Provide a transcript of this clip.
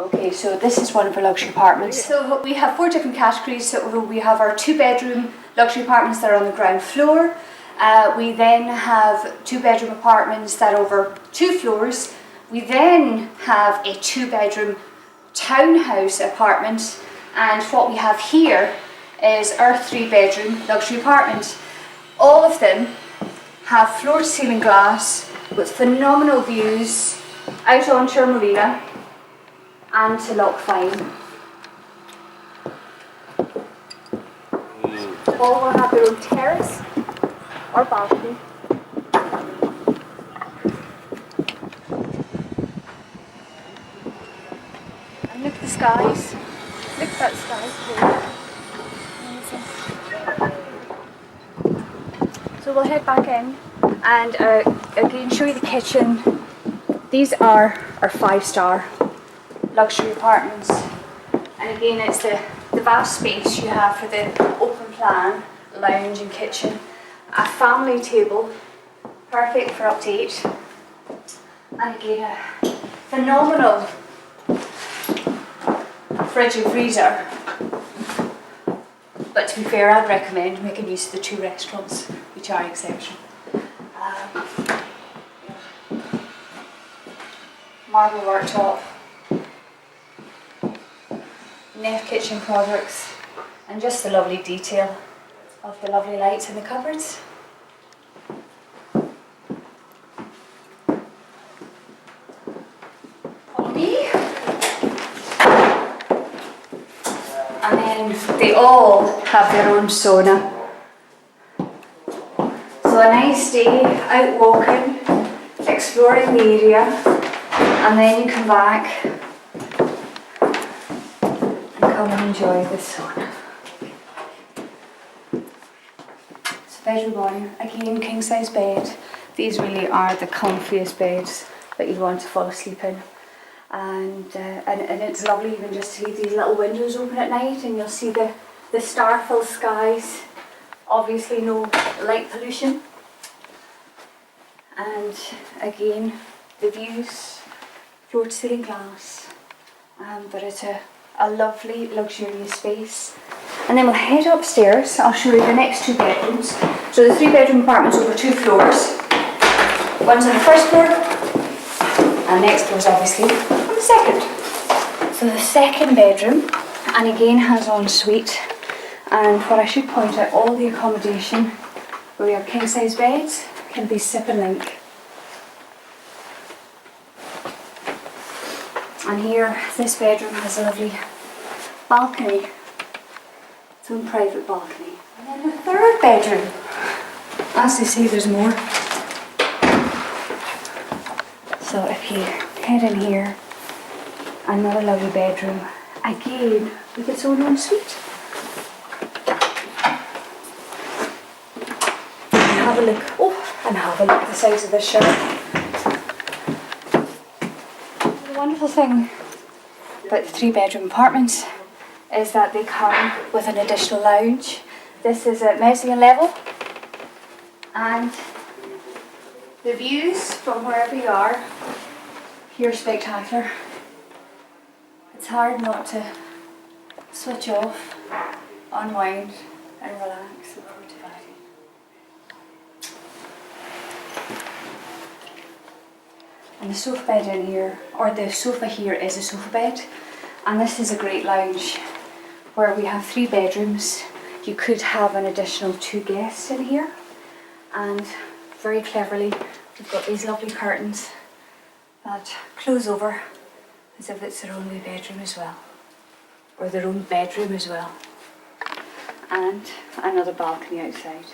Okay, so this is one of our luxury apartments. So we have 4 different categories. So we have our 2-bedroom luxury apartments that are on the ground floor. We then have 2-bedroom apartments that are over 2 floors. We then have a 2-bedroom townhouse apartment, and what we have here is our 3-bedroom luxury apartment. All of them have floor-to-ceiling glass with phenomenal views out onto our marina and to Loch Fyne. All will have their own terrace or balcony. And look at the skies. Look at that sky. So we'll head back in and again show you the kitchen. These are our 5-star luxury apartments, and again it's the vast space you have for the open plan lounge and kitchen, a family table perfect for up to 8, and again a phenomenal fridge and freezer. But to be fair, I'd recommend making use of the 2 restaurants, which are exceptional. Marble worktop, Neff kitchen products, and just the lovely detail of the lovely lights in the cupboards. Follow me. And then they all have their own sauna. So a nice day out walking, exploring the area, and then you come back and come and enjoy the sauna. So bedroom 1, again king size bed. These really are the comfiest beds that you'd want to fall asleep in. And it's lovely even just to leave these little windows open at night and you'll see the star-filled skies. Obviously no light pollution. And again, the views, floor-to-ceiling glass. But it's a lovely, luxurious space. And then we'll head upstairs. I'll show you the next 2 bedrooms. So the 3-bedroom apartment's over 2 floors. One's on the 1st floor, and next floor's obviously on the 2nd. So the 2nd bedroom, and again has ensuite. And what I should point out, all the accommodation where we have king size beds can be sip and link. And here, this bedroom has a lovely balcony, its own private balcony. And then the 3rd bedroom, as they say, there's more. So if you head in here, another lovely bedroom, again with its own ensuite. Have a look, and have a look at the size of this shower. The wonderful thing about the 3-bedroom apartments is that they come with an additional lounge. This is at mezzanine level, and the views from wherever you are here are spectacular. It's hard not to switch off, unwind and relax at Portavadie. And the sofa bed in here, or the sofa here is a sofa bed, and this is a great lounge where we have 3 bedrooms. You could have an additional 2 guests in here, and very cleverly we've got these lovely curtains that close over as if it's their own wee bedroom as well, or their own bedroom as well, and another balcony outside.